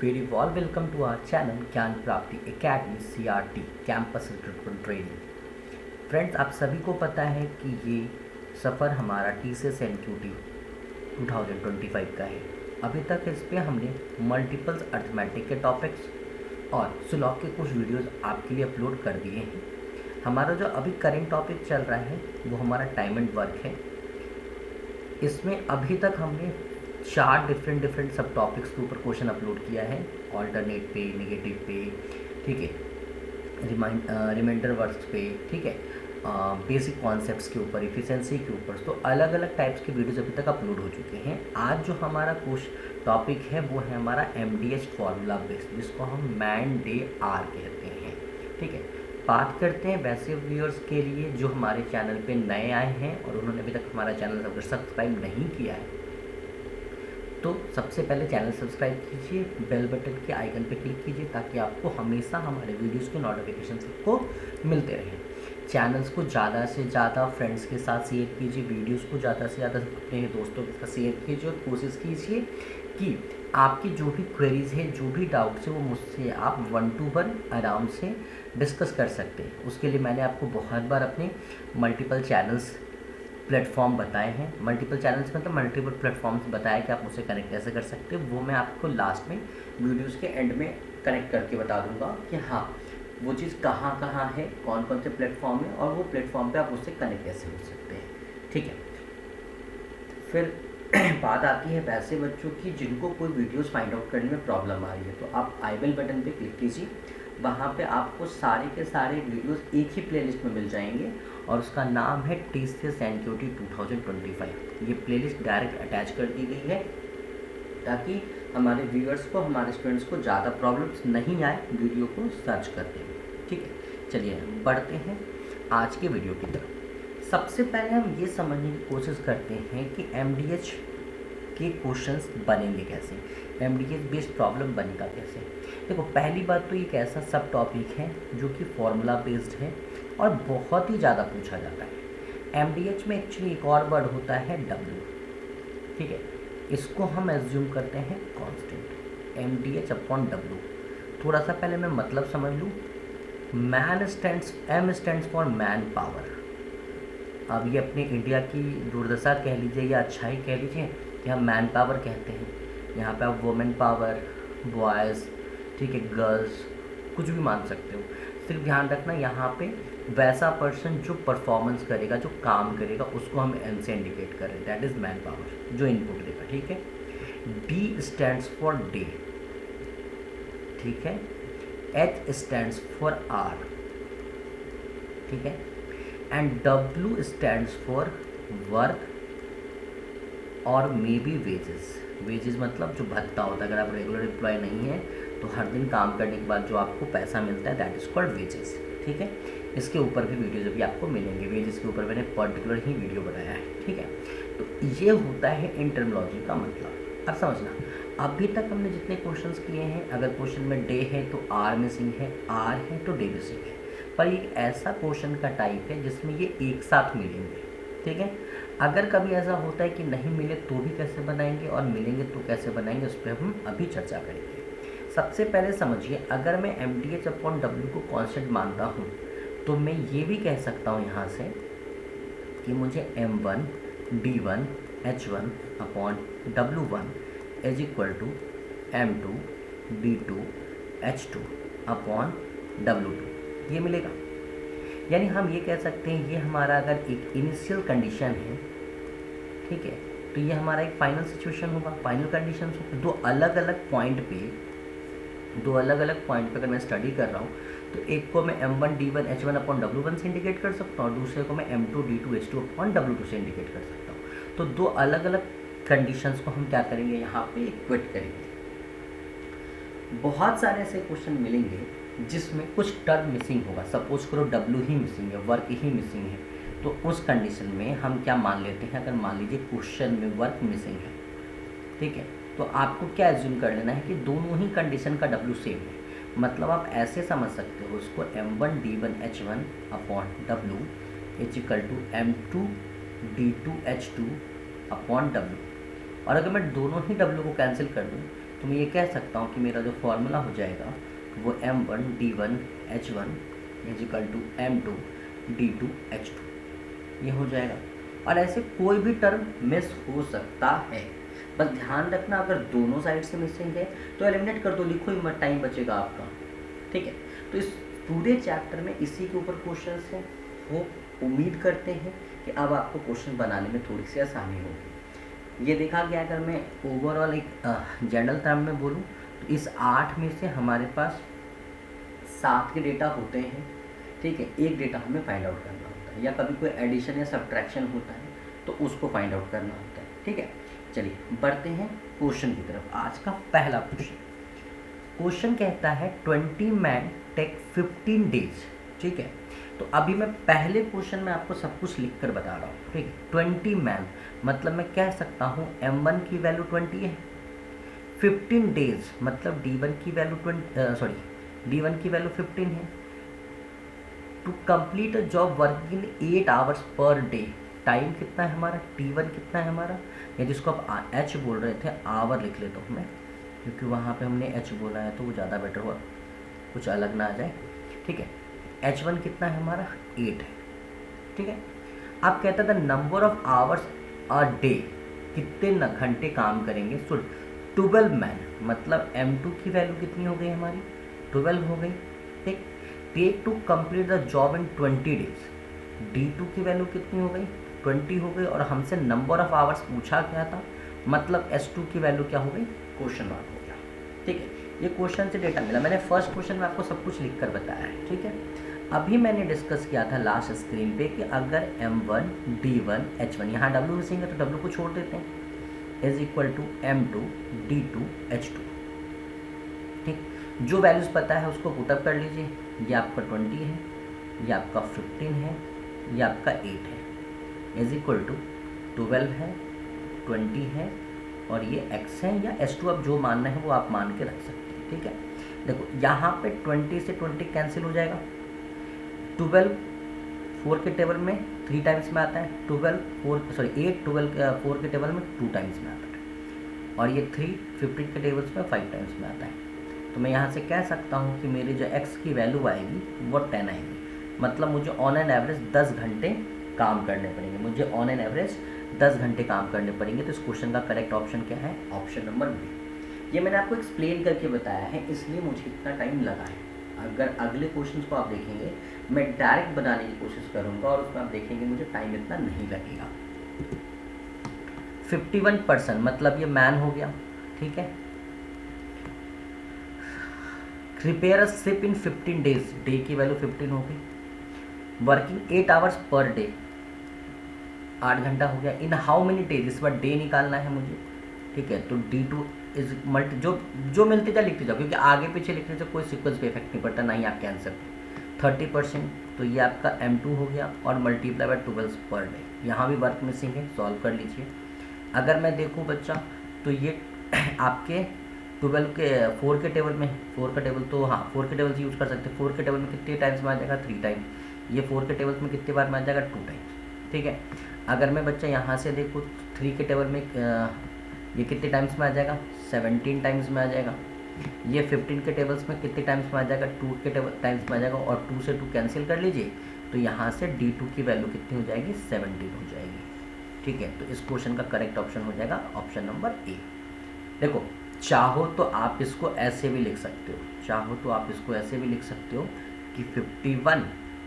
Very well welcome to our channel Gyan Prapti academy CRT campus recruitment training. Friends, आप सभी को पता है कि ये सफ़र हमारा TCS NQT 2025 का है। अभी तक इस पे हमने मल्टीपल्स अर्थमेटिक के टॉपिक्स और सुलॉग के कुछ वीडियोस आपके लिए अपलोड कर दिए हैं। हमारा जो अभी करेंट टॉपिक चल रहा है वो हमारा टाइम एंड वर्क है। इसमें अभी तक हमने 4 डिफरेंट सब टॉपिक्स के ऊपर क्वेश्चन अपलोड किया है। ऑल्टरनेट पे, नेगेटिव पे, ठीक है, रिमाइंडर वर्ड्स पे, ठीक है, बेसिक कॉन्सेप्ट्स के ऊपर, इफिशिएंसी के ऊपर, तो अलग अलग टाइप्स के वीडियोस अभी तक अपलोड हो चुके हैं। आज जो हमारा टॉपिक है वो है हमारा MDH फॉर्मूला बेस्ड, जिसको हम मैन डे आर कहते हैं। ठीक है, बात करते हैं वैसे व्यूअर्स के लिए जो हमारे चैनल पे नए आए हैं और उन्होंने अभी तक हमारा चैनल अगर सब्सक्राइब नहीं किया है तो सबसे पहले चैनल सब्सक्राइब कीजिए, बेल बटन के आइकन पे क्लिक कीजिए ताकि आपको हमेशा हमारे वीडियोस के नोटिफिकेशन सबको मिलते रहें। चैनल्स को ज़्यादा से ज़्यादा फ्रेंड्स के साथ शेयर कीजिए, वीडियोस को ज़्यादा से ज़्यादा अपने दोस्तों के साथ शेयर कीजिए और कोशिश कीजिए कि आपकी जो भी क्वेरीज़ है, जो भी डाउट्स है, वो मुझसे आप 1 to 1 आराम से डिस्कस कर सकते हैं। उसके लिए मैंने आपको बहुत बार अपने मल्टीपल चैनल्स प्लेटफॉर्म बताए हैं। मल्टीपल चैनल्स मतलब मल्टीपल प्लेटफॉर्म्स बताया कि आप मुझसे कनेक्ट कैसे कर सकते हो। वो मैं आपको लास्ट में वीडियोस के एंड में कनेक्ट करके बता दूंगा कि हाँ वो चीज़ कहाँ कहाँ है, कौन कौन से प्लेटफॉर्म है और वो प्लेटफॉर्म पे आप मुझसे कनेक्ट कैसे हो सकते हैं। ठीक है, फिर बात आती है वैसे बच्चों की जिनको कोई वीडियोस फाइंड आउट करने में प्रॉब्लम आ रही है, तो आप आई बेल बटन पे क्लिक कीजिए। वहाँ पे आपको सारे के सारे वीडियोस एक ही प्लेलिस्ट में मिल जाएंगे और उसका नाम है TCS NQT 2025। ये प्लेलिस्ट डायरेक्ट अटैच कर दी गई है ताकि हमारे व्यूअर्स को, हमारे स्टूडेंट्स को ज़्यादा प्रॉब्लम्स नहीं आए वीडियो को सर्च करते हुए। ठीक है, चलिए बढ़ते हैं आज के वीडियो की तरफ। सबसे पहले हम ये समझने की कोशिश करते हैं कि MDH के क्वेश्चंस बनेंगे कैसे, MDH बेस्ड प्रॉब्लम बनेगा कैसे। देखो, पहली बात तो एक ऐसा सब टॉपिक है जो कि फॉर्मूला बेस्ड है और बहुत ही ज़्यादा पूछा जाता है। MDH में एक्चुअली एक और वर्ड होता है W। ठीक है, इसको हम एज्यूम करते हैं कांस्टेंट, MDH अपॉन W। थोड़ा सा पहले मैं मतलब समझ लूँ। M stands for man power. अब ये अपने इंडिया की दुर्दशा कह लीजिए या अच्छाई कह लीजिए कि हम मैन पावर कहते हैं। यहाँ पे आप वुमेन पावर, बॉयज़, ठीक है, गर्ल्स, कुछ भी मान सकते हो। सिर्फ ध्यान रखना यहाँ पे वैसा पर्सन जो परफॉर्मेंस करेगा, जो काम करेगा, उसको हम M से इंडिकेट कर रहे हैं, दैट इज़ मैन पावर, जो इनपुट देगा। ठीक है, D स्टैंड्स फॉर डे, ठीक है, H स्टैंड्स फॉर आर, ठीक है, and W stands for work और मे बी वेजेस। वेजेस मतलब जो भत्ता होता है, अगर आप रेगुलर एम्प्लॉय नहीं है तो हर दिन काम करने के बाद जो आपको पैसा मिलता है, दैट इज़ कॉल्ड वेजेस। ठीक है, इसके ऊपर भी वीडियोज अभी आपको मिलेंगे, वेजेस के ऊपर मैंने पर्टिकुलर ही वीडियो बनाया है। ठीक है, तो ये होता है इन टर्मिनोलॉजी का मतलब। अब समझना, अभी तक हमने जितने क्वेश्चंस किए हैं, अगर क्वेश्चन में डे है तो आर मिसिंग है, आर है तो डे मिसिंग है, पर ये ऐसा क्वेश्चन का टाइप है जिसमें ये एक साथ मिलेंगे। ठीक है, अगर कभी ऐसा होता है कि नहीं मिले तो भी कैसे बनाएंगे और मिलेंगे तो कैसे बनाएंगे, उस पर हम अभी चर्चा करेंगे। सबसे पहले समझिए, अगर मैं MDH अपॉन W को कांस्टेंट मानता हूँ तो मैं ये भी कह सकता हूँ यहाँ से कि मुझे M1 D1 H1 upon W1 is equal to M2 D2 H2 upon W2 ये मिलेगा। यानी हम ये कह सकते हैं ये हमारा अगर एक इनिशियल कंडीशन है, ठीक है, तो ये हमारा एक फाइनल सिचुएशन होगा, फाइनल कंडीशन होगा। दो अलग अलग पॉइंट पे अगर मैं स्टडी कर रहा हूँ तो एक को मैं M1 D1 H1 upon W1 से इंडिकेट कर सकता हूँ और दूसरे को मैं M2 D2 H2 upon W2 से इंडिकेट कर सकता हूँ। तो दो अलग अलग कंडीशंस को हम क्या करेंगे, यहाँ पे इक्वेट करेंगे। बहुत सारे ऐसे क्वेश्चन मिलेंगे जिसमें कुछ टर्म मिसिंग होगा। सपोज करो W ही मिसिंग है, वर्क ही मिसिंग है, तो उस कंडीशन में हम क्या मान लेते हैं, अगर मान लीजिए क्वेश्चन में वर्क मिसिंग है, ठीक है, तो आपको क्या एज्यूम कर लेना है कि दोनों ही कंडीशन का W सेम है। मतलब आप ऐसे समझ सकते हो उसको, M1 D1 H1 upon W is equal to M2 D2 H2 upon W। और अगर मैं दोनों ही W को कैंसिल कर दूँ तो मैं ये कह सकता हूँ कि मेरा जो फॉर्मूला हो जाएगा वो M1D1H1 = M2D2H2 ये हो जाएगा। और ऐसे कोई भी टर्म मिस हो सकता है, बस ध्यान रखना अगर दोनों साइड से मिसिंग है तो एलिमिनेट कर दो, लिखो ही मत, टाइम बचेगा आपका। ठीक है, तो इस पूरे चैप्टर में इसी के ऊपर क्वेश्चंस हैं। वो उम्मीद करते हैं कि अब आपको क्वेश्चन बनाने में थोड़ी सी आसानी होगी। ये देखा गया, अगर मैं ओवरऑल एक जनरल टर्म में बोलूँ तो इस 8 में से हमारे पास 7 के डेटा होते हैं। ठीक है, एक डेटा हमें फाइंड आउट करना होता है, या कभी कोई एडिशन या सब्ट्रैक्शन होता है तो उसको फाइंड आउट करना होता है। ठीक है, चलिए बढ़ते हैं क्वेश्चन की तरफ। आज का पहला क्वेश्चन कहता है 20 मैन टेक 15 डेज। ठीक है, तो अभी मैं पहले क्वेश्चन में आपको सब कुछ लिख कर बता रहा हूँ। ठीक है, 20 मैन मतलब मैं कह सकता हूँ M1 की वैल्यू 20 है, 15 डेज मतलब D1 की वैल्यू D1 की वैल्यू 15 है। To complete a job working in 8 hours per day, time कितना है हमारा, T1 कितना है हमारा, या जिसको आप H बोल रहे थे, आवर लिख लेता हूँ मैं, क्योंकि वहाँ पे हमने H बोला है तो वो ज़्यादा बेटर हुआ, कुछ अलग ना आ जाए। ठीक है, H1 कितना है हमारा, 8 है। ठीक है, आप कहते थे number of hours a day, कितने घंटे काम करेंगे। सो 12 मैन मतलब M2 की वैल्यू कितनी हो गई हमारी, 12 हो गई। ठीक, take to complete the job in 20 days, D2 की वैल्यू कितनी हो गई, 20 हो गई। और हमसे नंबर ऑफ आवर्स पूछा क्या था, मतलब S2 की वैल्यू क्या हो गई, क्वेश्चन मार्क हो गया। ठीक है, ये क्वेश्चन से डेटा मिला। मैंने फर्स्ट क्वेश्चन में आपको सब कुछ लिख कर बताया है। ठीक है, अभी मैंने डिस्कस किया था लास्ट स्क्रीन पे कि अगर M1 D1 H1, यहाँ W मिसिंग है तो W को छोड़ देते हैं, = M2 D2 H2। ठीक, जो वैल्यूज़ पता है उसको पुटअप कर लीजिए। ये आपका 20 है, ये आपका 15 है, ये आपका 8 है, = 12 है, 20 है, और ये x है या S2, अब जो मानना है वो आप मान के रख सकते हैं। ठीक है, देखो यहाँ पे 20 से 20 कैंसिल हो जाएगा, 12 4 के टेबल में 3 टाइम्स में आता है, 8 12 4 के टेबल में 2 टाइम्स में आता है, और ये 3 15 के टेबल्स में 5 टाइम्स में आता है। तो मैं यहाँ से कह सकता हूँ कि मेरी जो x की वैल्यू आएगी वो 10 आएगी, मतलब मुझे ऑन एन एवरेज 10 घंटे काम करने पड़ेंगे, मुझे ऑन एन एवरेज 10 घंटे काम करने पड़ेंगे। तो इस क्वेश्चन का करेक्ट ऑप्शन क्या है, ऑप्शन नंबर बी। ये मैंने आपको एक्सप्लेन करके बताया है, इसलिए मुझे इतना टाइम लगा है। अगर अगले क्वेश्चन को आप देखेंगे, मैं डायरेक्ट बनाने की कोशिश करूंगा और उसमें आप देखेंगे मुझे टाइम इतना नहीं लगेगा। 51% मतलब ये मैन हो गया। ठीक है, repair a ship in 15 days, day की वैल्यू 15 हो गई। वर्किंग 8 आवर्स पर डे, 8 घंटा हो गया। इन हाउ मेनी डेज, इस बार डे निकालना है मुझे। ठीक है, तो D2 इज मल्टी, जो मिलते जाए लिखते जाओ, क्योंकि आगे पीछे लिखने से कोई सीक्वेंस पे इफेक्ट नहीं पड़ता, ना ही आपके आंसर पे। 30%, तो ये आपका M2 हो गया, और मल्टीप्लाई बाय 12 पर डे। यहाँ भी वर्क मिसिंग है, सॉल्व कर लीजिए। अगर मैं देखूँ बच्चा तो ये आपके 12 के 4 के टेबल में, 4 का टेबल तो हाँ 4 के टेबल से यूज़ कर सकते हैं। 4 के टेबल में कितने टाइम्स में आ जाएगा, 3 टाइम। ये 4 के टेबल में कितने बार में आ जाएगा, 2 टाइम। ठीक है, अगर मैं बच्चा यहाँ से देखूँ 3 के टेबल में ये कितने टाइम्स में आ जाएगा, 17 टाइम्स में आ जाएगा। ये 15 के टेबल्स में कितने टाइम्स में आ जाएगा, 2 के टाइम्स में आ जाएगा, और 2 से 2 कैंसिल कर लीजिए, तो यहाँ से D2 की वैल्यू कितनी हो जाएगी, 17 हो जाएगी। ठीक है, तो इस क्वेश्चन का करेक्ट ऑप्शन हो जाएगा ऑप्शन नंबर ए। देखो, चाहो तो आप इसको ऐसे भी लिख सकते हो, चाहो तो आप इसको ऐसे भी लिख सकते हो कि 51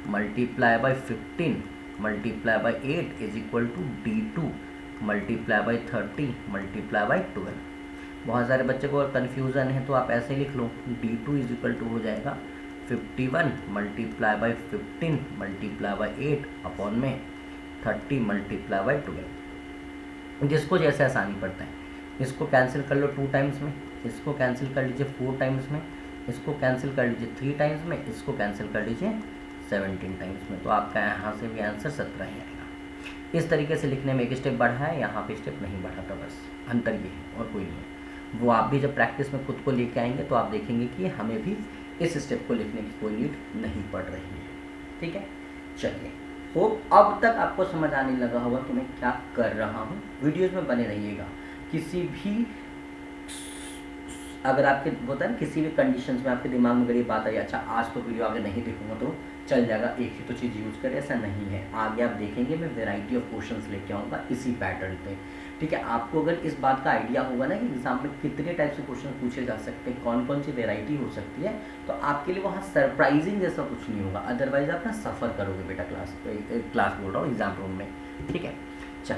multiply by 15 multiply by 8 = D2 multiply by 30 multiply by 12। बहुत सारे बच्चे को कन्फ्यूज़न है तो आप ऐसे लिख लो, D2 = हो जाएगा 51 multiply by 15 multiply by 8 upon में 30 मल्टीप्लाई बाई 12। जिसको जैसे आसानी पड़ता है, इसको कैंसिल कर लो 2 टाइम्स में, इसको कैंसिल कर लीजिए 4 टाइम्स में, इसको कैंसिल कर लीजिए 3 टाइम्स में, इसको कैंसिल कर लीजिए 17 टाइम्स में। तो आपका यहाँ से भी आंसर 17 ही आएगा। इस तरीके से लिखने में एक स्टेप बढ़ा है, यहाँ पे स्टेप नहीं बढ़ा था, बस अंतर ये है और कोई नहीं है। वो आप भी जब प्रैक्टिस में खुद को लेके आएंगे तो आप देखेंगे कि हमें भी इस स्टेप को लिखने की कोई नीड नहीं पड़ रही है। ठीक है, चलिए, होप अब तक आपको समझ आने लगा होगा कि मैं क्या कर रहा हूँ। वीडियोज़ में बने रहिएगा, किसी भी अगर आपके होता है ना किसी भी कंडीशंस में आपके दिमाग में अगर ये बात आई, अच्छा आज तो वीडियो आगे नहीं देखूंगा तो चल जाएगा, एक ही तो चीज़ यूज़ करें, ऐसा नहीं है। आगे आप देखेंगे मैं वेराइटी ऑफ क्वेश्चंस लेके आऊँगा इसी पैटर्न पे, ठीक है। आपको अगर इस बात का आइडिया होगा ना कि एग्जाम में कितने टाइप से क्वेश्चन पूछे जा सकते हैं, कौन कौन सी वेराइटी हो सकती है, तो आपके लिए वहाँ सरप्राइजिंग जैसा कुछ नहीं होगा। अदरवाइज आप ना सफ़र करोगे बेटा क्लास बोल रहा हूँ एग्जाम रूम में, ठीक है। चल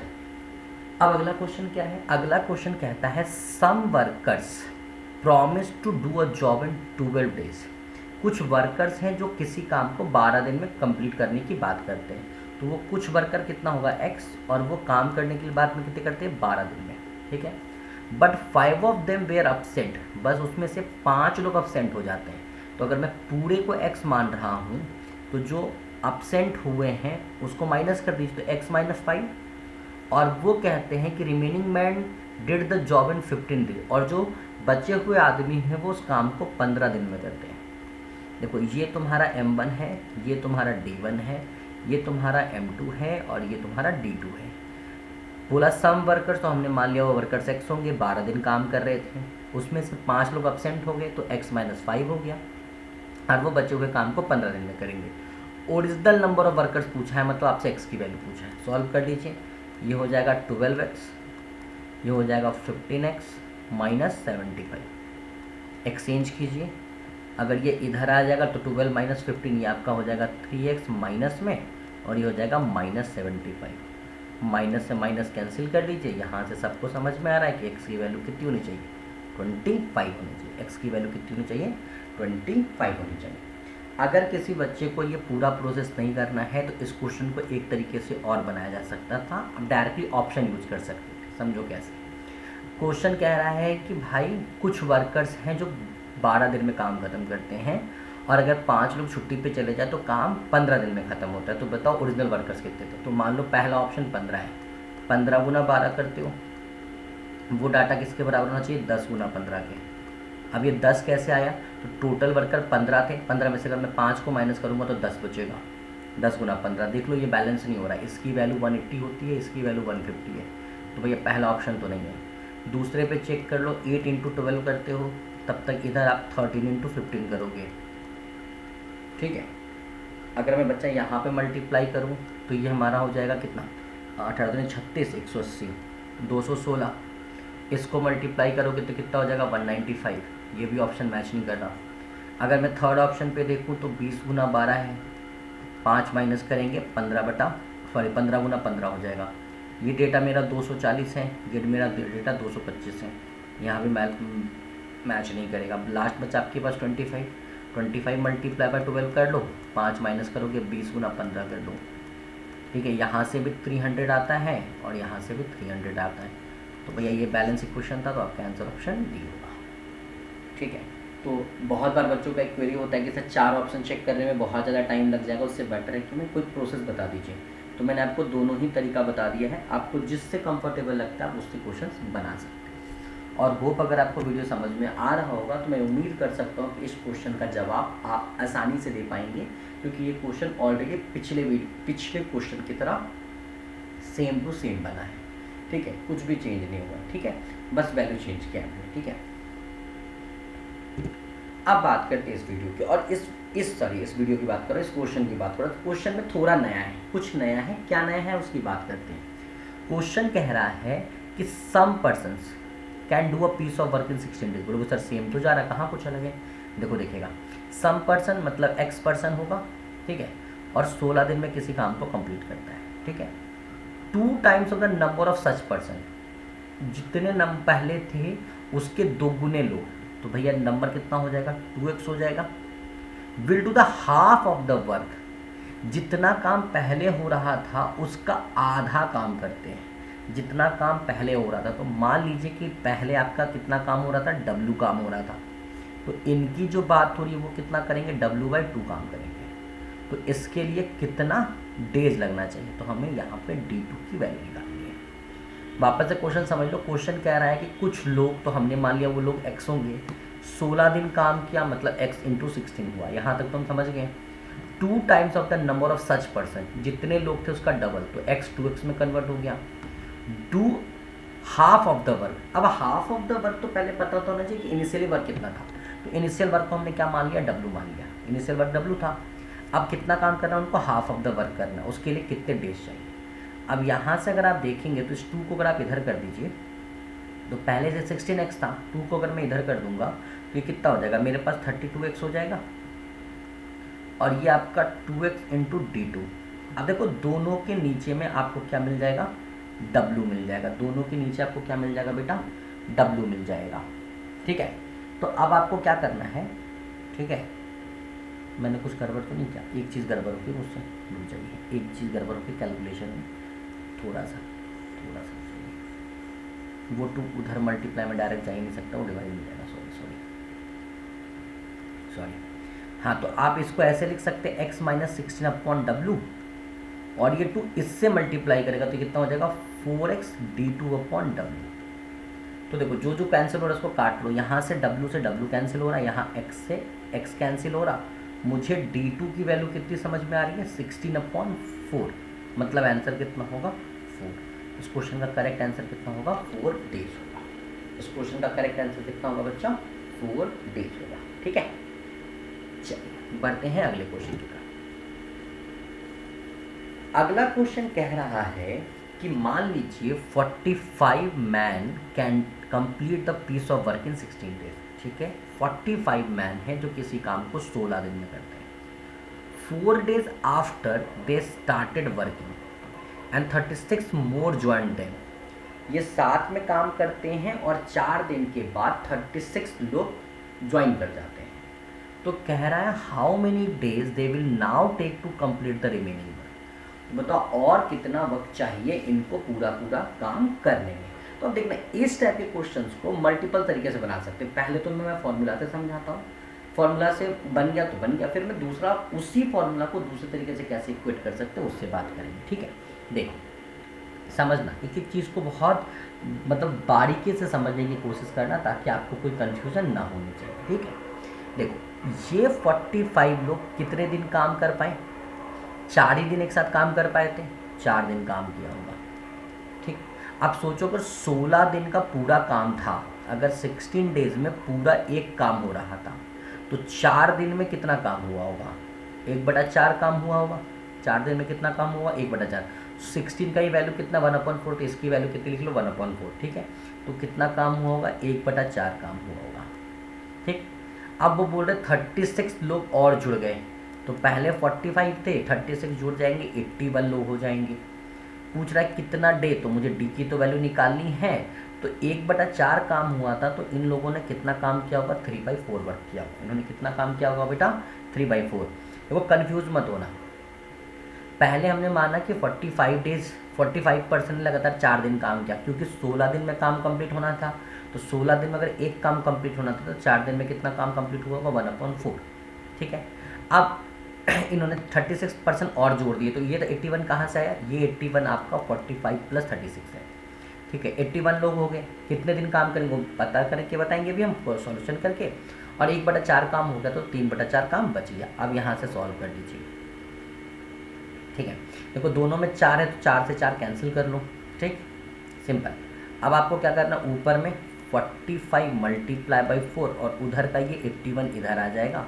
अब अगला क्वेश्चन क्या है, अगला क्वेश्चन कहता है some workers promise to do a job in 12 days. कुछ वर्कर्स हैं जो किसी काम को 12 दिन में कंप्लीट करने की बात करते हैं। तो वो कुछ वर्कर कितना होगा x, और वो काम करने की बात में कितने करते हैं 12 दिन में, ठीक है। But 5 of them were absent, बस उसमें से 5 लोग अपसेंट हो जाते हैं। तो अगर मैं पूरे को x मान रहा हूँ तो जो अपसेंट हुए हैं उसको माइनस कर दीजिए, तो x माइनस 5। और वो कहते हैं कि remaining man did the job in 15 days, और जो बचे हुए आदमी हैं वो उस काम को 15 दिन में करते हैं। देखो ये तुम्हारा M1 है, ये तुम्हारा D1 है, ये तुम्हारा M2 है, और ये तुम्हारा D2 है। बोला सम वर्कर्स, तो हमने मान लिया वो वर्कर्स x होंगे, 12 दिन काम कर रहे थे, उसमें से 5 लोग अपसेंट हो गए तो x माइनस 5 हो गया, और वो बचे हुए काम को 15 दिन में करेंगे। ओरिजिनल नंबर ऑफ वर्कर्स पूछा है, मतलब आपसे x की वैल्यू पूछा है। सॉल्व कर लीजिए, ये हो जाएगा 12x, ये हो जाएगा 15x माइनस 75। एक्सचेंज कीजिए, अगर ये इधर आ जाएगा तो 12 माइनस 15 ये आपका हो जाएगा 3x माइनस में, और ये हो जाएगा माइनस 75। माइनस से माइनस कैंसिल कर लीजिए। यहाँ से सबको समझ में आ रहा है कि x की वैल्यू कितनी होनी चाहिए, 25 होनी चाहिए। x की वैल्यू कितनी होनी चाहिए, 25 होनी चाहिए। अगर किसी बच्चे को ये पूरा प्रोसेस नहीं करना है तो इस क्वेश्चन को एक तरीके से और बनाया जा सकता था, अब डायरेक्टली ऑप्शन यूज कर सकते थे। समझो कैसे, क्वेश्चन कह रहा है कि भाई कुछ वर्कर्स हैं जो 12 दिन में काम ख़त्म करते हैं, और अगर 5 लोग छुट्टी पे चले जाए तो काम 15 दिन में ख़त्म होता है। तो बताओ ओरिजिनल वर्कर्स कितने थे। तो मान लो पहला ऑप्शन 15 है, 15 गुना 12 करते हो, वो डाटा किसके बराबर होना चाहिए, 10 गुना 15 के। अब ये 10 कैसे आया, तो टोटल वर्कर 15 थे, 15 में से अगर मैं 5 को माइनस करूँगा तो 10 बचेगा। 10 गुना 15, देख लो ये बैलेंस नहीं हो रहा है, इसकी वैल्यू 180 होती है, इसकी वैल्यू 150 है, तो भैया पहला ऑप्शन तो नहीं है। दूसरे पे चेक कर लो, 8 इंटू 12 करते हो, तब तक इधर आप 13 इंटू 15 करोगे, ठीक है। अगर मैं बच्चा यहाँ पे मल्टीप्लाई करूँ तो ये हमारा हो जाएगा कितना, 18 36, 180, 216। इसको मल्टीप्लाई करोगे तो कितना हो जाएगा 195। ये भी ऑप्शन मैच नहीं कर रहा। अगर मैं थर्ड ऑप्शन पे देखूँ तो 20 गुना 12 है, 5 माइनस करेंगे 15 गुना 15 हो जाएगा। ये डेटा मेरा 240 है, ये मेरा डेटा 225 है, यहाँ भी मैच नहीं करेगा। लास्ट बचा आपके पास 25 मल्टीप्लाई बाय 12 कर लो, 5 माइनस करोगे 20 गुना 15 कर लो, ठीक है। यहाँ से भी 300 आता है और यहाँ से भी 300 आता है, तो भैया ये बैलेंस इक्वेशन था, तो आपका आंसर ऑप्शन डी होगा, ठीक है। तो बहुत बार बच्चों का एक क्वेरी होता है कि सर 4 ऑप्शन चेक करने में बहुत ज़्यादा टाइम लग जाएगा, उससे बेटर है कि मैं कोई प्रोसेस बता दीजिए। तो मैंने आपको दोनों ही तरीका बता दिया है, आपको जिससे कंफर्टेबल लगता है आप उससे क्वेश्चन बना सकते हैं। और होप अगर आपको वीडियो समझ में आ रहा होगा तो मैं उम्मीद कर सकता हूँ कि इस क्वेश्चन का जवाब आप आसानी से दे पाएंगे, क्योंकि ये क्वेश्चन ऑलरेडी पिछले क्वेश्चन की तरह सेम टू सेम बना है, ठीक है। कुछ भी चेंज नहीं हुआ, ठीक है, बस वैल्यू चेंज किया हमने, ठीक है। अब बात करते हैं इस वीडियो की, और इस वीडियो की बात करो, इस क्वेश्चन की बात करो। तो क्वेश्चन में थोड़ा नया है, कुछ नया है, क्या नया है उसकी बात करते हैं। क्वेश्चन कह रहा है कि some persons can do a piece of work in 16 days. बोलोगे सर सेम तो जा रहा है, कहाँ कुछ अलग है। देखो देखिएगा, सम पर्सन मतलब एक्स पर्सन होगा, ठीक है, और 16 दिन में किसी काम को कंप्लीट करता है, ठीक है। 2 times of the number of such person, जितने नंबर पहले थे उसके 2 गुने लो, तो भैया नंबर कितना हो जाएगा, 2x हो जाएगा। Will do the half of the work, जितना काम पहले हो रहा था उसका आधा काम करते हैं, जितना काम पहले हो रहा था। तो मान लीजिए कि पहले आपका कितना काम हो रहा था, W काम हो रहा था, तो इनकी जो बात हो रही है वो कितना करेंगे, W/2 काम करेंगे। तो इसके लिए कितना डेज लगना चाहिए, तो हमें यहाँ पे D2 की वैल्यू निकालनी है। वापस से क्वेश्चन समझ लो, क्वेश्चन कह रहा है कि कुछ लोग, तो हमने मान लिया वो लोग x होंगे, 16 दिन काम किया मतलब x इंटू 16 हुआ, यहाँ तक तो हम समझ गए। 2 times of the number of such person, जितने लोग थे उसका डबल, तो x 2x में कन्वर्ट हो गया। Do half of the work. अब हाफ ऑफ द वर्क तो पहले पता तो होना चाहिए कि इनिशियली वर्क कितना था, तो इनिशियल वर्क को हमने क्या मान लिया, W मान लिया, इनिशियल वर्क W था। अब कितना काम करना है उनको, हाफ ऑफ द वर्क करना है, उसके लिए कितने डेज चाहिए। अब यहाँ से अगर आप देखेंगे तो इस 2 को अगर आप इधर कर दीजिए, तो पहले से 16x था, 2 को अगर मैं इधर कर दूंगा तो ये कितना हो जाएगा, मेरे पास 32x हो जाएगा, और ये आपका 2x इंटू D2। अब देखो दोनों के नीचे में आपको क्या मिल जाएगा, W मिल जाएगा, दोनों के नीचे आपको क्या मिल जाएगा बेटा, W मिल जाएगा। ठीक है, तो अब आपको क्या करना है, ठीक है, मैंने कुछ गड़बड़ तो नहीं किया, एक चीज़ गड़बड़ होगी मुझसे, रुक जाइए, एक चीज़ गड़बड़ होगी कैलकुलेशन में, थोड़ा सा वो 2 उधर मल्टीप्लाई में डायरेक्ट जा ही नहीं सकता, वो डिवाइड हो जाएगा, सॉरी। हाँ, तो आप इसको ऐसे लिख सकते हैं x माइनस 16 अपॉन W, और ये 2 इससे मल्टीप्लाई करेगा तो कितना हो जाएगा 4x D2 अपॉन W। तो देखो जो जो कैंसिल हो रहा है उसको काट लो, यहाँ से W से W कैंसिल हो रहा है, यहाँ x से x कैंसिल हो रहा, मुझे D2 की वैल्यू कितनी समझ में आ रही है, 16 अपॉन 4, मतलब आंसर कितना होगा 4। इस क्वेश्चन का करेक्ट आंसर कितना होगा, 4 डेज होगा। इस क्वेश्चन का करेक्ट आंसर कितना होगा बच्चा, 4 डेज होगा। ठीक है, चलिए बढ़ते हैं अगले क्वेश्चन की तरफ। अगला क्वेश्चन कह रहा है कि मान लीजिए 45 man can complete the piece of work in 16 days. ठीक है, 45 मैन है जो किसी काम को 16 दिन में करते हैं। 4 days after they started working and 36 more join them. ये साथ में काम करते हैं और 4 दिन के बाद 36 लोग ज्वाइन कर जाते हैं। तो कह रहा है how many days they will now take to complete the remaining work. बताओ और कितना वक्त चाहिए इनको पूरा काम करने में। तो अब देखना, इस टाइप के क्वेश्चंस को मल्टीपल तरीके से बना सकते हैं। पहले तो मैं फॉर्मूला से समझाता हूँ, फॉर्मूला से बन गया तो बन गया, फिर मैं दूसरा उसी फॉर्मूला को दूसरे तरीके से कैसे इक्वेट कर सकते हैं उससे बात करेंगे। ठीक है, देखो समझना, एक एक चीज़ को बहुत मतलब बारीकी से समझने की कोशिश करना ताकि आपको कोई कंफ्यूजन ना होनी चाहिए। ठीक है, देखो ये 45 लोग कितने दिन काम कर पाए, 4 ही दिन एक साथ काम कर पाए थे, 4 दिन काम किया होगा। ठीक, अब सोचो अगर 16 दिन का पूरा काम था, अगर 16 डेज में पूरा एक काम हो रहा था तो 4 दिन में कितना काम हुआ होगा, 1/4 काम हुआ होगा। 4 दिन में कितना काम हुआ, 1/4। 16 का ही वैल्यू कितना 1/4, तो इसकी वैल्यू कितनी लिख लो 1/4। ठीक है, तो कितना काम हुआ होगा, 1/4 काम हुआ होगा। ठीक, अब वो बोल रहे 36 लोग और जुड़ गए, तो पहले 45 थे, 36 जुड़ जाएंगे, 81 लोग हो जाएंगे। पूछ रहा है कितना डे, तो मुझे डी की तो वैल्यू निकालनी है, तो 1/4 काम हुआ था, तो इन लोगों ने कितना काम किया होगा, 3/4 वर्क किया होगा। इन्होंने कितना काम किया होगा बेटा, 3/4। देखो कन्फ्यूज मत होना, पहले हमने माना कि 45 डेज 45% ने लगातार 4 दिन काम किया, क्योंकि 16 दिन में काम कंप्लीट होना था, तो 16 दिन में अगर एक काम कंप्लीट होना था तो 4 दिन में कितना काम कंप्लीट हुआ होगा, 1/4। ठीक है, अब इन्होंने 36% और जोड़ दिए, तो ये तो 81 कहाँ से आया, ये 81 आपका 45 + 36 है। ठीक है, 81 लोग हो गए, कितने दिन काम करेंगे वो पता करके बताएंगे भी हम सॉल्यूशन करके, और 1/4 काम हो गया तो 3/4 काम बच गया। अब यहाँ से सॉल्व कर लीजिए। ठीक है, देखो दोनों में 4 है तो 4 से 4 कैंसिल कर लो। ठीक, सिंपल। अब आपको क्या करना, ऊपर में 45 × 4 और उधर का ये 81 इधर आ जाएगा,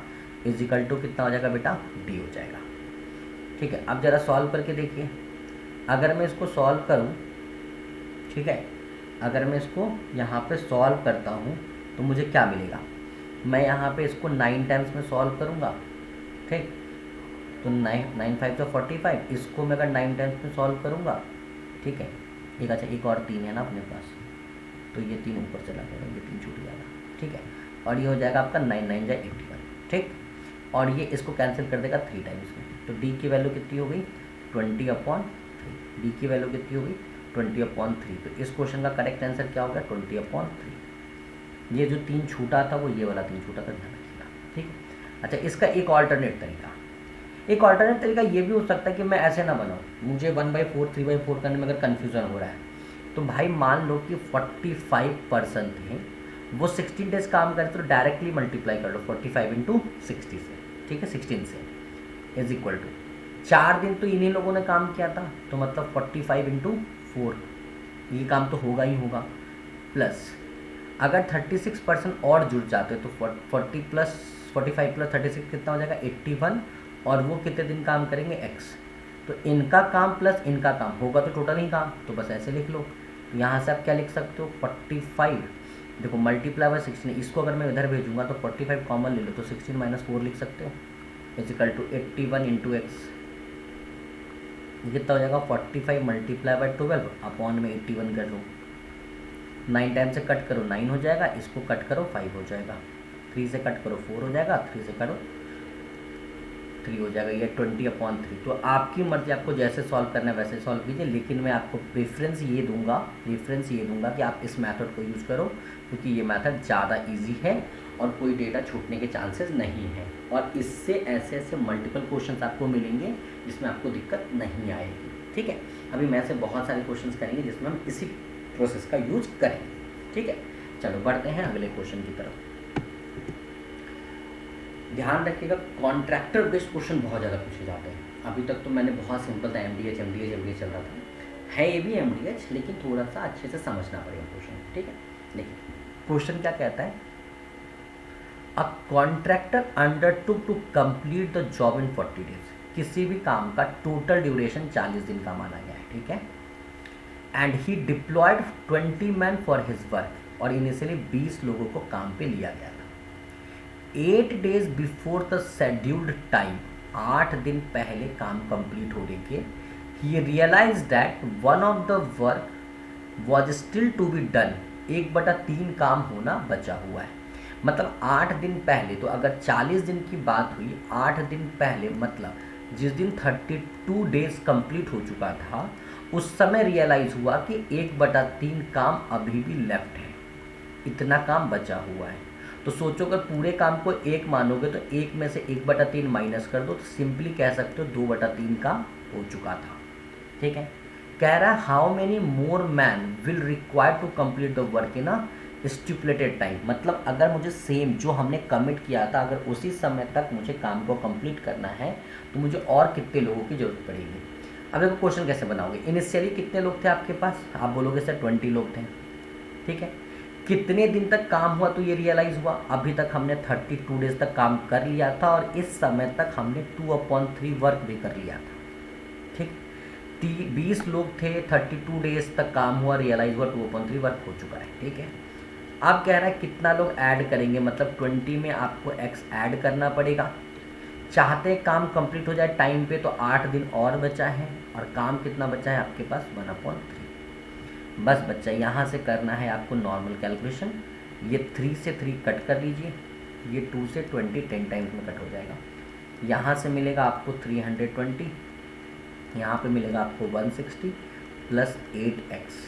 इजिकल टू कितना हो जाएगा बेटा, डी हो जाएगा। ठीक है, अब ज़रा सॉल्व करके देखिए, अगर मैं इसको सॉल्व करूँ, ठीक है, अगर मैं इसको यहाँ पे सॉल्व करता हूँ तो मुझे क्या मिलेगा, मैं यहाँ पे इसको 9 टाइम्स में सॉल्व करूँगा। ठीक, तो 9 5 तो 45, इसको मैं अगर 9 टाइम्स में सॉल्व करूँगा, ठीक है, एक अच्छा एक और 3 है ना अपने पास, तो ये 3 ऊपर चला जाएगा, ये 3 छूट जाएगा। ठीक है, और ये हो जाएगा आपका 9 9 × 81। ठीक, और ये इसको कैंसिल कर देगा 3 टाइम्स में, तो डी की वैल्यू कितनी हो गई, 20/3। डी की वैल्यू कितनी हो गई, 20/3। तो इस क्वेश्चन का करेक्ट आंसर क्या होगा, 20/3। ये जो 3 छूटा था वो ये वाला 3 छूटा था, ध्यान रखिएगा। ठीक है, अच्छा इसका एक ऑल्टरनेट तरीका ये भी हो सकता है कि मैं ऐसे ना बनाऊँ, मुझे 1/4 3/4 करने में अगर कन्फ्यूज़न हो रहा है, तो भाई मान लो कि 45% थे, वो 16 डेज काम करते तो डायरेक्टली मल्टीप्लाई कर लो 45 × 60 से। ठीक है, 16 से इज इक्वल टू 4 दिन तो इन्हीं लोगों ने काम किया था, तो मतलब 45 × 4, ये काम तो होगा ही होगा, प्लस अगर 36% और जुड़ जाते तो 40 प्लस 45 प्लस 36 कितना हो जाएगा 81, और वो कितने दिन काम करेंगे x। तो इनका काम प्लस इनका काम होगा तो टोटल ही काम, तो बस ऐसे लिख लो। यहाँ से आप क्या लिख सकते हो 45, देखो मल्टीप्लाई बाय 16, इसको अगर मैं इधर भेजूंगा तो 45 कॉमन ले लो तो 16 माइनस 4 लिख सकते हो, इजिकल टू 81 इंटू एक्स। कितना हो जाएगा 45 मल्टीप्लाई बाय 12 अपॉन में 81 कर लो, 9 टाइम से कट करो 9 हो जाएगा, इसको कट करो 5 हो जाएगा, 3 से कट करो 4 हो जाएगा, 3 से करो 3 हो जाएगा, ये 20/3। तो आपकी मर्जी, आपको जैसे सॉल्व करना है वैसे सॉल्व कीजिए, लेकिन मैं आपको प्रेफरेंस ये दूंगा कि आप इस मेथड को यूज़ करो, क्योंकि ये मेथड ज़्यादा इजी है और कोई डेटा छूटने के चांसेस नहीं है, और इससे ऐसे ऐसे मल्टीपल क्वेश्चंस आपको मिलेंगे जिसमें आपको दिक्कत नहीं आएगी। ठीक है, अभी मैं से बहुत सारे क्वेश्चंस करेंगे जिसमें हम इसी प्रोसेस का यूज करेंगे। ठीक है, चलो बढ़ते हैं अगले क्वेश्चन की तरफ। ध्यान रखिएगा, कॉन्ट्रैक्टर बेस्ड क्वेश्चन बहुत ज़्यादा पूछे जाते हैं। अभी तक तो मैंने बहुत सिंपल था, एमडीएच चल रहा था, है ये भी एमडीएच, लेकिन थोड़ा सा अच्छे से समझना पड़ेगा क्वेश्चन। ठीक है, देखिए क्वेश्चन क्या कहता है, a contractor undertook to complete the job in 40 days. किसी भी काम का टोटल ड्यूरेशन 40 दिन का माना गया है। ठीक है, and he deployed 20 man for his work, और इनिशियली 20 लोगों को काम पे लिया गया था। 8 days before the scheduled time, 8 दिन पहले काम कंप्लीट होने के, he realise that one of the work was still to be done, 1/3 काम होना बचा हुआ है। मतलब 8 दिन पहले, तो अगर 40 दिन की बात हुई, 8 दिन पहले मतलब जिस दिन 32 डेज कंप्लीट हो चुका था, उस समय रियलाइज हुआ कि 1/3 काम अभी भी लेफ्ट है, इतना काम बचा हुआ है। तो सोचो अगर पूरे काम को 1 मानोगे तो 1 में से 1/3 माइनस कर दो, तो सिंपली कह सकते हो 2/3 काम हो चुका था। ठीक है, कह रहा है how many more man will require to complete the work in a stipulated time. मतलब अगर मुझे सेम जो हमने कमिट किया था, अगर उसी समय तक मुझे काम को कंप्लीट करना है तो मुझे और कितने लोगों की जरूरत पड़ेगी। अब देखो क्वेश्चन कैसे बनाओगे, इनिशियली कितने लोग थे आपके पास, आप बोलोगे सर 20 लोग थे। ठीक है, कितने दिन तक काम हुआ तो ये रियलाइज़ हुआ, अभी तक हमने 32 डेज तक काम कर लिया था, और इस समय तक हमने 2/3 वर्क भी कर लिया था। ठीक, 20 लोग थे, 32 डेज तक काम हुआ, रियलाइज़ हुआ 2/3 वर्क हो चुका है। ठीक है, अब कह रहा है कितना लोग ऐड करेंगे, मतलब 20 में आपको x ऐड करना पड़ेगा। चाहते काम कंप्लीट हो जाए टाइम पे, तो 8 दिन और बचा है, और काम कितना बचा है आपके पास 1/3। बस बच्चा यहाँ से करना है आपको नॉर्मल कैलकुलेशन, ये 3 से 3 कट कर लीजिए, ये 2 से 20 10 टाइम्स में कट हो जाएगा। यहाँ से मिलेगा आपको 320, यहाँ पे मिलेगा आपको 160 प्लस 8x।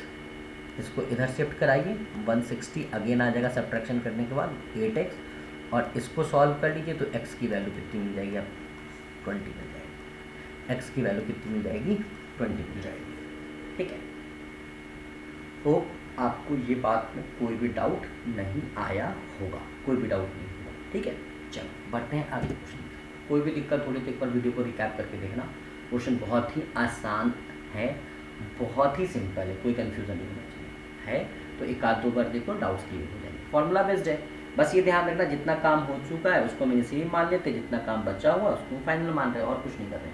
इसको इधर शिफ्ट कराइए, 160 अगेन आ जाएगा सब्ट्रैक्शन करने के बाद 8x, और इसको सॉल्व कर लीजिए तो x की वैल्यू कितनी मिल जाएगी, आप 20 मिल जाएगी। x की वैल्यू कितनी मिल जाएगी, 20 मिल जाएगी। ठीक है, तो आपको ये बात में कोई भी डाउट नहीं आया होगा, कोई भी डाउट नहीं होगा। ठीक है, चलो बढ़ते हैं अगले क्वेश्चन। कोई भी दिक्कत हो रही तो एक बार वीडियो को रिकैप करके देखना। क्वेश्चन बहुत ही आसान है, बहुत ही सिंपल है, कोई कन्फ्यूजन नहीं होना चाहिए है, तो एक आध 2 बार देखो, डाउट्स क्लियर हो जाएंगे। फॉर्मूला बेस्ड है, बस ये ध्यान रखना जितना काम हो चुका है उसको मैंने सही मान लेते, जितना काम बचा हुआ उसको फाइनल मान रहे, और कुछ नहीं कर रहे।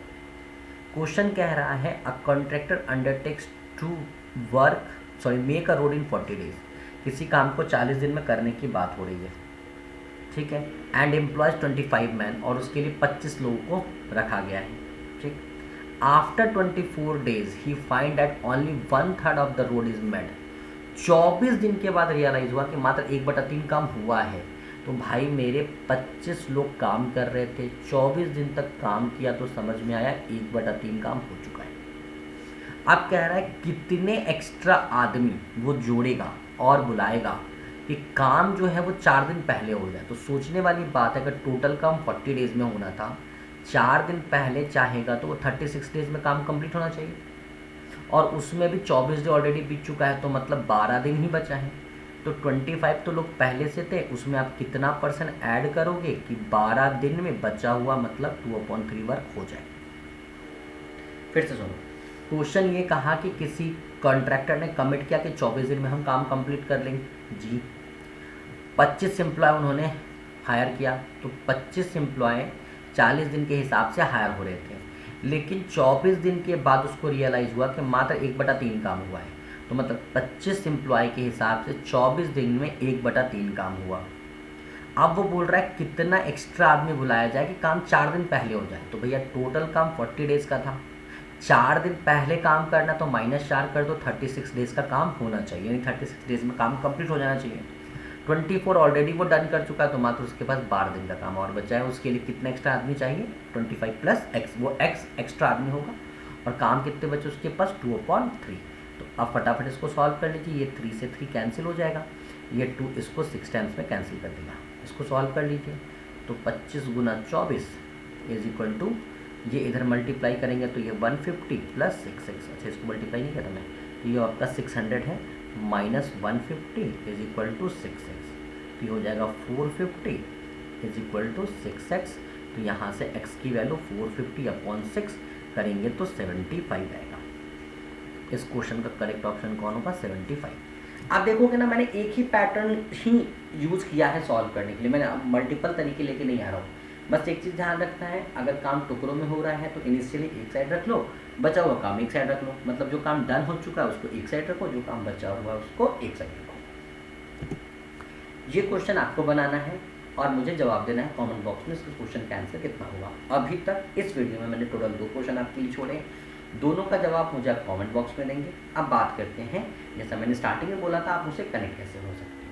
क्वेश्चन कह रहा है a contractor undertakes to make a road in 40 days. किसी काम को 40 दिन में करने की बात हो रही है। ठीक है, एंड एम्प्लॉयज 25 मैन, और उसके लिए 25 लोगों को रखा गया है। ठीक, after 24 days he find that only 1/3 of the road is made. 24 दिन के बाद रियलाइज हुआ कि मात्र 1/3 काम हुआ है। तो भाई मेरे 25 लोग काम कर रहे थे, 24 दिन तक काम किया, तो समझ में आया 1/3 काम हो चुका है। अब कह रहा है कितने एक्स्ट्रा आदमी वो जोड़ेगा और बुलाएगा कि काम जो है वो 4 दिन पहले हो जाए। तो सोचने वाली बात है, अगर टोटल काम 40 डेज में होना था, 4 दिन पहले चाहेगा तो वो 36 डेज में काम कंप्लीट होना चाहिए, और उसमें भी 24 डे ऑलरेडी बीत चुका है, तो मतलब 12 दिन ही बचा है। तो 25 तो लोग पहले से थे, उसमें आप कितना % ऐड करोगे कि 12 दिन में बचा हुआ मतलब 2/3 वर्क हो जाए। फिर से सुनो, क्वेश्चन ये कहा कि किसी कॉन्ट्रैक्टर ने कमिट किया कि 24 दिन में हम काम कंप्लीट कर लेंगे जी। 25 एम्प्लॉय उन्होंने हायर किया, तो 25 एम्प्लॉय 40 दिन के हिसाब से हायर हो रहे थे, लेकिन 24 दिन के बाद उसको रियलाइज़ हुआ कि मात्र 1/3 काम हुआ है। तो मतलब 25 एम्प्लॉय के हिसाब से 24 दिन में 1/3 काम हुआ। अब वो बोल रहा है कितना एक्स्ट्रा आदमी बुलाया जाए कि काम 4 दिन पहले हो जाए। तो भैया टोटल काम 40 डेज़ का था, 4 दिन पहले काम करना, तो -4 कर दो, 36 डेज़ का काम होना चाहिए, यानी 36 डेज़ में काम कंप्लीट हो जाना चाहिए। 24 ऑलरेडी वो डन कर चुका है, तो मात्र उसके पास 12 दिन का काम और बचा है। उसके लिए कितना एक्स्ट्रा आदमी चाहिए? 25 + x, वो x एक्स्ट्रा आदमी होगा। और काम कितने बचे उसके पास? 2/3। तो अब फटाफट इसको सॉल्व कर लीजिए। ये 3 से 3 कैंसिल हो जाएगा, ये 2 इसको 6 टाइम्स में कैंसिल कर देगा। इसको सॉल्व कर लीजिए, तो 25 × 24 = ये इधर मल्टीप्लाई करेंगे तो ये 150 + 6x। अच्छा, इसको मल्टीप्लाई नहीं करना मैं, तो ये आपका 600 है, -150 = 6x। तो ये हो जाएगा 450 = 6x। तो यहाँ से x की वैल्यू 450/6 करेंगे तो 75 आएगा। इस क्वेश्चन का करेक्ट ऑप्शन कौन होगा? 75। आप देखोगे ना, मैंने एक ही पैटर्न ही यूज़ किया है सॉल्व करने के लिए, मैंने मल्टीपल तरीके लेके नहीं आ रहा हूँ। बस एक चीज़ ध्यान रखना है, अगर काम टुकड़ों में हो रहा है तो इनिशियली एक साइड रख लो, बचा हुआ काम एक साइड रख लो। मतलब जो काम डन हो चुका है उसको एक साइड रखो, जो काम बचा हुआ है उसको एक साइड रखो। ये क्वेश्चन आपको बनाना है और मुझे जवाब देना है कमेंट बॉक्स में, इसके क्वेश्चन का आंसर कितना होगा। अभी तक इस वीडियो में मैंने टोटल 2 क्वेश्चन आपके लिए छोड़े, दोनों का जवाब मुझे आप कमेंट बॉक्स में देंगे। अब बात करते हैं, जैसा मैंने स्टार्टिंग में बोला था, आप उसे कनेक्ट कैसे हो सकते हैं।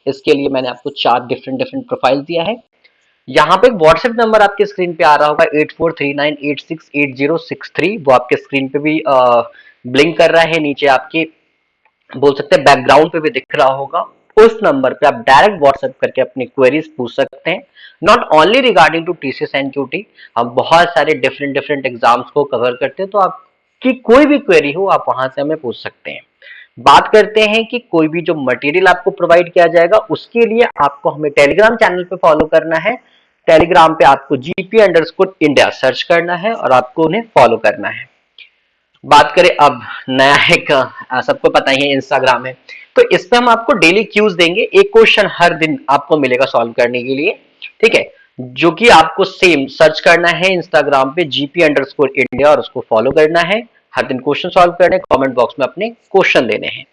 इसके लिए मैंने आपको 4 डिफरेंट प्रोफाइल दिया है। यहाँ पे एक व्हाट्सएप नंबर आपके स्क्रीन पे आ रहा होगा 8439868063, वो आपके स्क्रीन पे भी ब्लिंक कर रहा है, नीचे आपके बोल सकते हैं बैकग्राउंड पे भी दिख रहा होगा। उस नंबर पे आप डायरेक्ट व्हाट्सएप करके अपनी क्वेरीज पूछ सकते हैं, not only regarding to TCS NQT. हम बहुत सारे डिफरेंट एग्जाम्स को कवर करते हैं, तो आपकी कोई भी क्वेरी हो आप वहां से हमें पूछ सकते हैं। बात करते हैं कि कोई भी जो मटेरियल आपको प्रोवाइड किया जाएगा उसके लिए आपको हमें टेलीग्राम चैनल पे फॉलो करना है। टेलीग्राम पे आपको GP_India सर्च करना है और आपको उन्हें फॉलो करना है। बात करें अब नया एक सबको पता ही है इंस्टाग्राम है, तो इस पे हम आपको डेली क्यूज देंगे, एक क्वेश्चन हर दिन आपको मिलेगा सॉल्व करने के लिए, ठीक है, जो कि आपको सेम सर्च करना है इंस्टाग्राम पे GP_India और उसको फॉलो करना है। हर दिन क्वेश्चन सॉल्व करने, कमेंट बॉक्स में अपने क्वेश्चन देने हैं।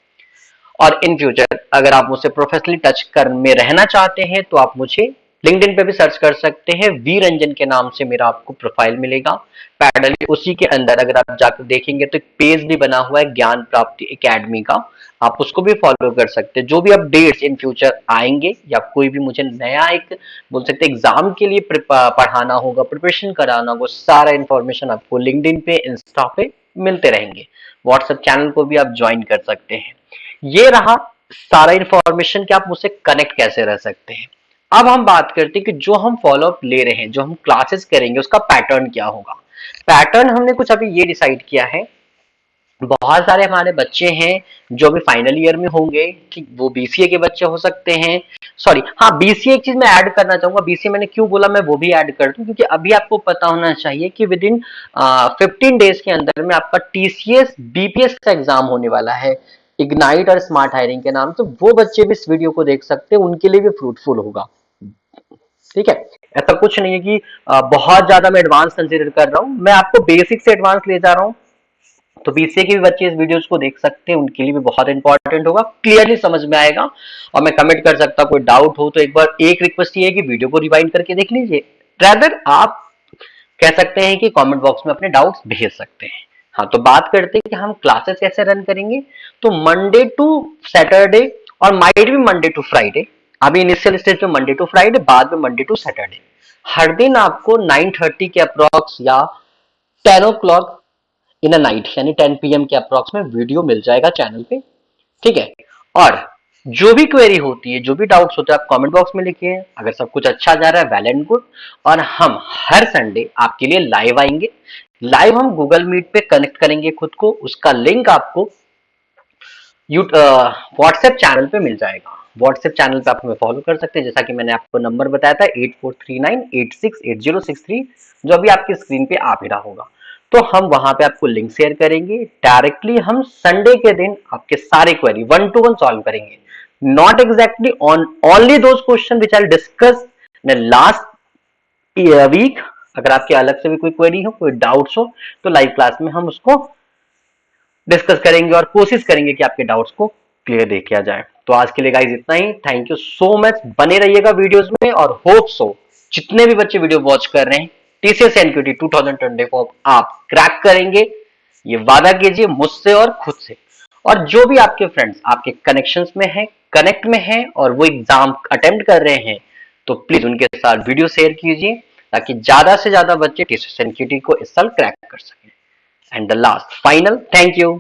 और इन फ्यूचर अगर आप मुझसे प्रोफेशनली टच कर में रहना चाहते हैं तो आप मुझे लिंक्डइन पे भी सर्च कर सकते हैं, वी रंजन के नाम से मेरा आपको प्रोफाइल मिलेगा। पैरेलली उसी के अंदर अगर आप जाकर देखेंगे तो एक पेज भी बना हुआ है ज्ञान प्राप्ति एकेडमी का, आप उसको भी फॉलो कर सकते हैं। जो भी अपडेट्स इन फ्यूचर आएंगे या कोई भी मुझे नया एक बोल सकते एग्जाम के लिए पढ़ाना होगा, प्रिपरेशन कराना होगा, सारा इंफॉर्मेशन आपको लिंक्डइन पे, इंस्टा पे मिलते रहेंगे। व्हाट्सएप चैनल को भी आप ज्वाइन कर सकते हैं। ये रहा सारा इंफॉर्मेशन कि आप मुझसे कनेक्ट कैसे रह सकते हैं। अब हम बात करते हैं कि जो हम फॉलोअप ले रहे हैं, जो हम क्लासेस करेंगे, उसका पैटर्न क्या होगा। पैटर्न हमने कुछ अभी ये डिसाइड किया है, बहुत सारे हमारे बच्चे हैं जो अभी फाइनल ईयर में होंगे, कि वो बीसीए के बच्चे हो सकते हैं। सॉरी, हाँ, बीसीए एक चीज मैं ऐड करना चाहूंगा, बीसीए मैंने क्यों बोला मैं वो भी ऐड कर दूं, क्योंकि अभी आपको पता होना चाहिए कि विद इन 15 डेज के अंदर में आपका टीसीएस बीपीएस का एग्जाम होने वाला है, इग्नाइट और स्मार्ट हायरिंग के नाम से। वो बच्चे भी इस वीडियो को देख सकते हैं, उनके लिए भी फ्रूटफुल होगा, ठीक है। ऐसा कुछ नहीं है कि बहुत ज्यादा मैं एडवांस कंसिडर कर रहा हूं, मैं आपको बेसिक से एडवांस ले जा रहा हूं। तो बीसीए के भी बच्चे इस वीडियोस को देख सकते हैं, उनके लिए भी बहुत इंपॉर्टेंट होगा, क्लियरली समझ में आएगा। और मैं कमेंट कर सकता हूं, कोई डाउट हो तो एक बार एक रिक्वेस्ट ये है कि वीडियो को रिवाइंड करके देख लीजिए, रादर आप कह सकते हैं कि कमेंट बॉक्स में अपने डाउट्स भेज सकते हैं। हाँ, तो बात करते हैं कि हम क्लासेस कैसे रन करेंगे। तो मंडे टू सैटरडे और माइट भी मंडे टू फ्राइडे, अभी इनिशियल स्टेज में मंडे टू फ्राइडे, बाद में मंडे टू सैटरडे, हर दिन आपको 9:30 के अप्रॉक्स या 10 o'clock इन अ नाइट यानी 10 PM के अप्रॉक्स में वीडियो मिल जाएगा चैनल पे, ठीक है। और जो भी क्वेरी होती है, जो भी डाउट्स होते हैं, आप कमेंट बॉक्स में लिखिए। अगर सब कुछ अच्छा जा रहा है, वेल एंड गुड। और हम हर संडे आपके लिए लाइव आएंगे, लाइव हम गूगल मीट पे कनेक्ट करेंगे खुद को, उसका लिंक आपको व्हाट्सएप चैनल पे मिल जाएगा। व्हाट्सएप चैनल पे आप हमें फॉलो कर सकते हैं, जैसा कि मैंने आपको नंबर बताया था 8439868063, जो अभी आपकी स्क्रीन पे आ भी रहा होगा। तो हम वहां पे आपको लिंक शेयर करेंगे। डायरेक्टली हम संडे के दिन आपके सारे क्वेरी 1-to-1 सॉल्व करेंगे, not exactly on only those question which I discuss in last week. अगर आपके अलग से भी कोई क्वेरी हो, कोई डाउट्स हो, तो लाइव क्लास में हम उसको डिस्कस करेंगे और कोशिश करेंगे कि आपके डाउट्स को क्लियर दे किया जाए। तो आज के लिए गाइज इतना ही। थैंक यू सो मच, बने रहिएगा वीडियोस में, और होप सो जितने भी बच्चे वीडियो वॉच कर रहे हैं टीसीएस एनक्यूटी 2024 आप क्रैक करेंगे, ये वादा कीजिए मुझसे और खुद से। और जो भी आपके फ्रेंड्स आपके कनेक्शंस में हैं, कनेक्ट में हैं और वो एग्जाम अटेम्प्ट कर रहे हैं, तो प्लीज उनके साथ वीडियो शेयर कीजिए ताकि ज्यादा से ज्यादा बच्चे टीसीएस एनक्यूटी को इस साल क्रैक कर सकें। And the last final thank you.